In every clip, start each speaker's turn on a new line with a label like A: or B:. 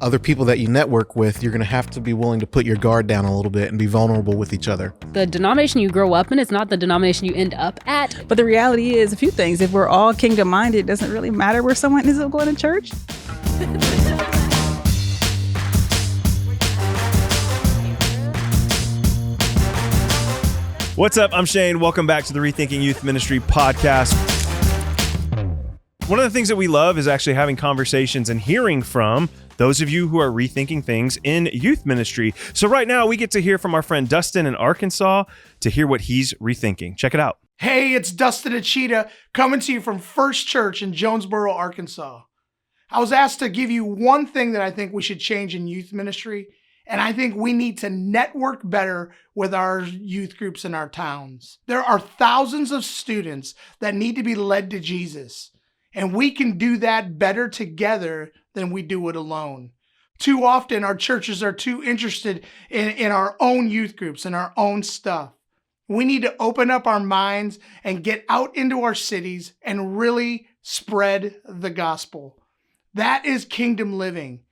A: other people that you network with, you're going to have to be willing to put your guard down a little bit and be vulnerable with each other.
B: The denomination you grow up in is not the denomination you end up at.
C: But the reality is a few things. If we're all kingdom minded, it doesn't really matter where someone ends up going to church.
D: What's up? I'm Shane. Welcome back to the Rethinking Youth Ministry podcast. One of the things that we love is actually having conversations and hearing from those of you who are rethinking things in youth ministry. So right now we get to hear from our friend Dustin in Arkansas to hear what he's rethinking. Check it out.
E: Hey, it's Dustin Ichida coming to you from First Church in Jonesboro, Arkansas. I was asked to give you one thing that I think we should change in youth ministry, and I think we need to network better with our youth groups in our towns. There are thousands of students that need to be led to Jesus, and we can do that better together than we do it alone. Too often, our churches are too interested in our own youth groups and our own stuff. We need to open up our minds and get out into our cities and really spread the gospel. That is kingdom living.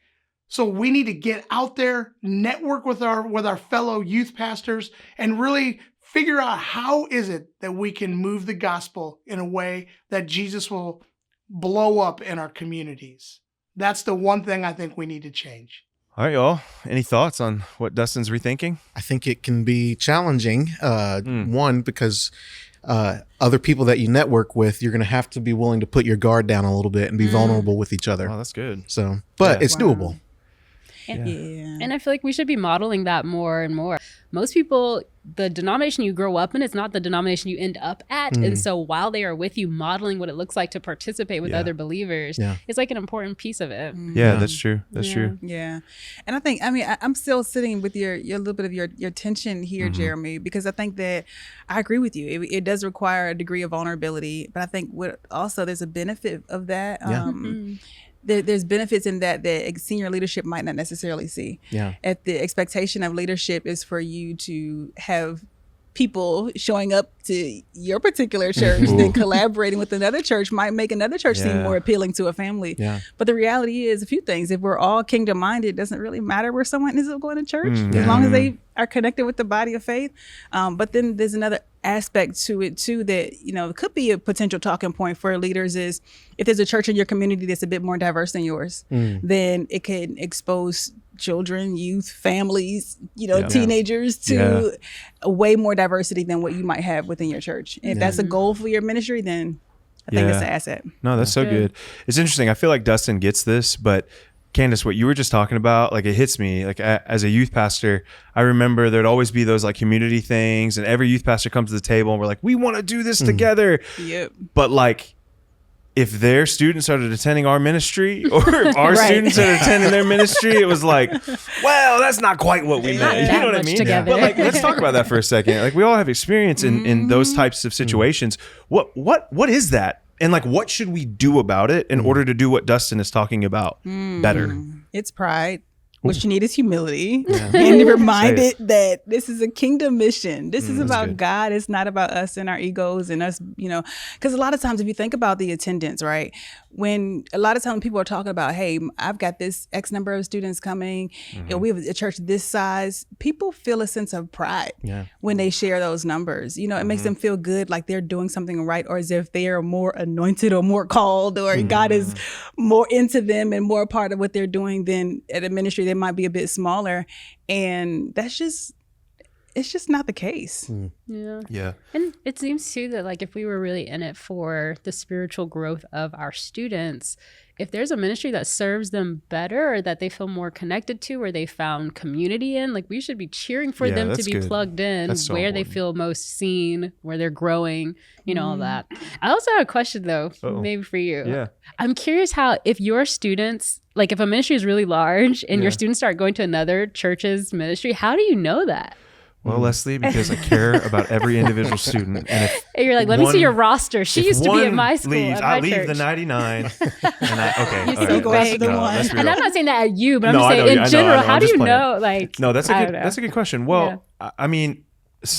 E: So we need to get out there, network with our fellow youth pastors, and really figure out how is it that we can move the gospel in a way that Jesus will blow up in our communities. That's the one thing I think we need to change.
D: All right, y'all. Any thoughts on what Dustin's rethinking?
A: I think it can be challenging. One, because other people that you network with, you're going to have to be willing to put your guard down a little bit and be vulnerable with each other.
D: Oh, that's good.
A: So, but it's doable.
B: And I feel like we should be modeling that more and more. Most people, the denomination you grow up in is not the denomination you end up at. And so while they are with you, modeling what it looks like to participate with other believers is like an important piece of it.
D: Yeah, that's true. That's true.
C: Yeah. And I think, I'm still sitting with your little bit of your tension here, Jeremy, because I think that I agree with you. It does require a degree of vulnerability, but I think also there's a benefit of that. There's benefits in that senior leadership might not necessarily see.
A: Yeah.
C: The expectation of leadership is for you to have people showing up to your particular church, then collaborating with another church might make another church seem more appealing to a family.
A: Yeah.
C: But the reality is a few things. If we're all kingdom minded, it doesn't really matter where someone ends up going to church, as long as they are connected with the body of faith. But then there's another aspect to it too that could be a potential talking point for leaders is if there's a church in your community that's a bit more diverse than yours, then it can expose children, youth, families, teenagers to way more diversity than what you might have within your church. And if that's a goal for your ministry, then I think it's an asset.
D: No, that's so good. It's interesting. I feel like Dustin gets this, but Candace, what you were just talking about, like it hits me. Like as a youth pastor, I remember there'd always be those like community things, and every youth pastor comes to the table and we're like, we want to do this together.
C: Yep.
D: But like, if their students started attending our ministry, or if our students started attending their ministry, it was like, well, that's not quite what we meant. You know what I mean?
B: Together.
D: But like, let's talk about that for a second. Like, we all have experience in those types of situations. What is that? And like, what should we do about it in order to do what Dustin is talking about better?
C: It's pride. What you need is humility and be reminded that this is a kingdom mission. This is about God. It's not about us and our egos and us, because a lot of times if you think about the attendance, right? When a lot of times people are talking about, hey, I've got this X number of students coming and we have a church this size, people feel a sense of pride when they share those numbers. It makes them feel good, like they're doing something right, or as if they are more anointed or more called, or God is more into them and more a part of what they're doing than at a ministry that might be a bit smaller. And it's just not the case.
B: Yeah. And it seems too that like if we were really in it for the spiritual growth of our students, if there's a ministry that serves them better or that they feel more connected to or they found community in, like we should be cheering for them to be plugged in where they feel most seen, where they're growing, all that. I also have a question though, maybe for you.
D: Yeah.
B: I'm curious how if your students, like if a ministry is really large and your students start going to another church's ministry, how do you know that?
D: Well, Leslie, because I care about every individual student. And if
B: you're like, let me see your roster. She used to be at my school.
D: Leaves,
B: at my
D: I leave
B: church.
D: the 99.
B: You go after the one.
D: And
B: I'm not saying that at you, but I'm just saying in general, how do you know? Like,
D: no, that's a good question. Well, I mean,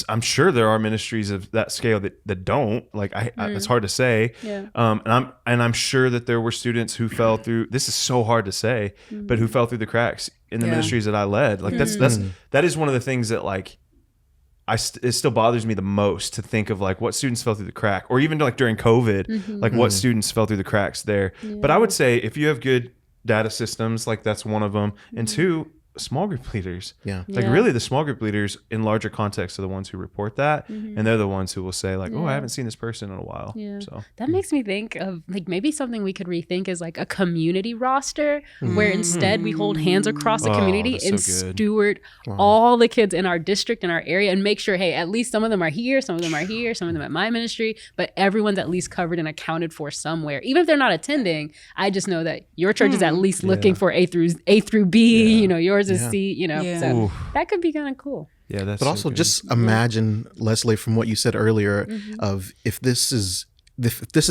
D: I'm sure there are ministries of that scale that don't. Like, it's hard to say.
B: Yeah.
D: And I'm sure that there were students who fell through. This is so hard to say, but who fell through the cracks in the ministries that I led. Like that is one of the things that like it still bothers me the most to think of, like, what students fell through the crack, or even like during COVID, like what students fell through the cracks there. Yeah. But I would say if you have good data systems, like that's one of them, and two, small group leaders. Really the small group leaders in larger context are the ones who report that, and they're the ones who will say like, oh, I haven't seen this person in a while. So
B: that makes me think of like maybe something we could rethink is like a community roster where instead we hold hands across the community and steward all the kids in our district, in our area, and make sure, hey, at least some of them are here, some of them are here, some of them at my ministry, but everyone's at least covered and accounted for somewhere. Even if they're not attending, I just know that your church is at least looking for A through B, you know, yours is C, you know, so that could be kind of cool.
D: Yeah, that's.
A: But also, just imagine, Leslie, from what you said earlier, of if this is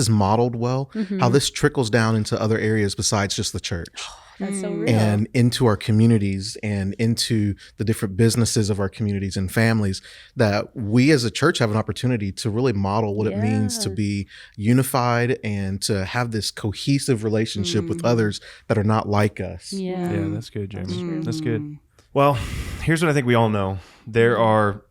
A: modeled well, how this trickles down into other areas besides just the church.
B: That's so real.
A: And into our communities and into the different businesses of our communities and families, that we as a church have an opportunity to really model what it means to be unified and to have this cohesive relationship with others that are not like us.
D: Yeah, that's good, Jeremy. That's good. Well, here's what I think we all know. There are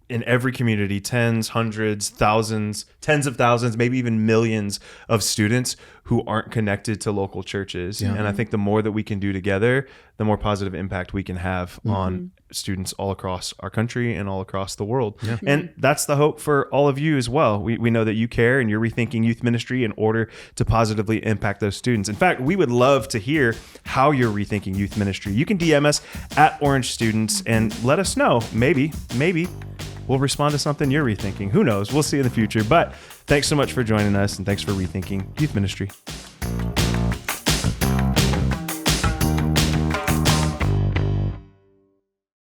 D: in every community tens, hundreds, thousands, tens of thousands, maybe even millions of students who aren't connected to local churches. And I think the more that we can do together, the more positive impact we can have on students all across our country and all across the world. And that's the hope for all of you as well. We know that you care and you're rethinking youth ministry in order to positively impact those students. In fact, we would love to hear how you're rethinking youth ministry. You can DM us at Orange Students and let us know. Maybe we'll respond to something you're rethinking. Who knows? We'll see in the future. But thanks so much for joining us, and thanks for rethinking youth ministry.